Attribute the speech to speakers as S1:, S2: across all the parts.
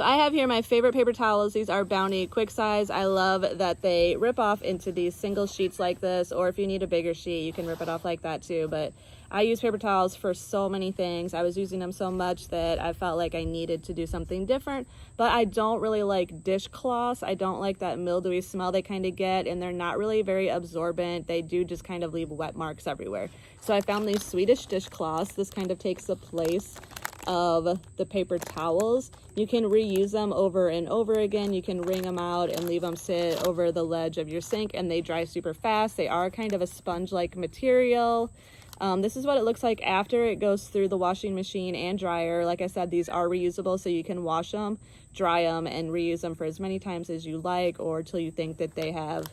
S1: So I have here my favorite paper towels. These are Bounty Quick Size. I love that they rip off into these single sheets like this, or if you need a bigger sheet, you can rip it off like that too. But I use paper towels for so many things. I was using them so much that I felt like I needed to do something different. But I don't really like dishcloths. I don't like that mildewy smell they kind of get, and they're not really very absorbent. They do just kind of leave wet marks everywhere. So I found these Swedish dishcloths. This kind of takes the place of the paper towels. You can reuse them over and over again. You can wring them out and leave them sit over the ledge of your sink, and they dry super fast. They are kind of a sponge-like material. This is what it looks like after it goes through the washing machine and dryer. Like I said, these are reusable, so you can wash them, dry them, and reuse them for as many times as you like, or till you think that they have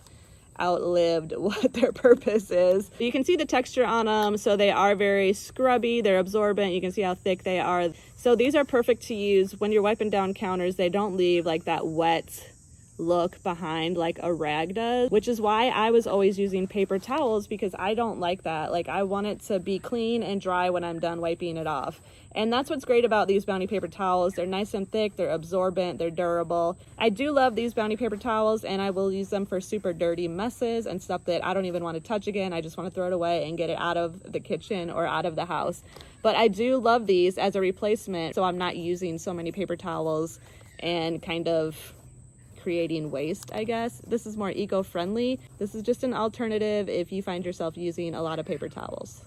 S1: outlived what their purpose is. You can see the texture on them, so they are very scrubby. They're absorbent. You can see how thick they are. So these are perfect to use when you're wiping down counters. They don't leave like that wet look behind like a rag does, which is why I was always using paper towels, because I don't like that. Like, I want it to be clean and dry when I'm done wiping it off. And that's what's great about these Bounty paper towels. They're nice and thick, they're absorbent, they're durable. I do love these Bounty paper towels, and I will use them for super dirty messes and stuff that I don't even want to touch again. I just want to throw it away and get it out of the kitchen or out of the house. But I do love these as a replacement, so I'm not using so many paper towels and kind of creating waste, I guess. This is more eco-friendly. This is just an alternative if you find yourself using a lot of paper towels.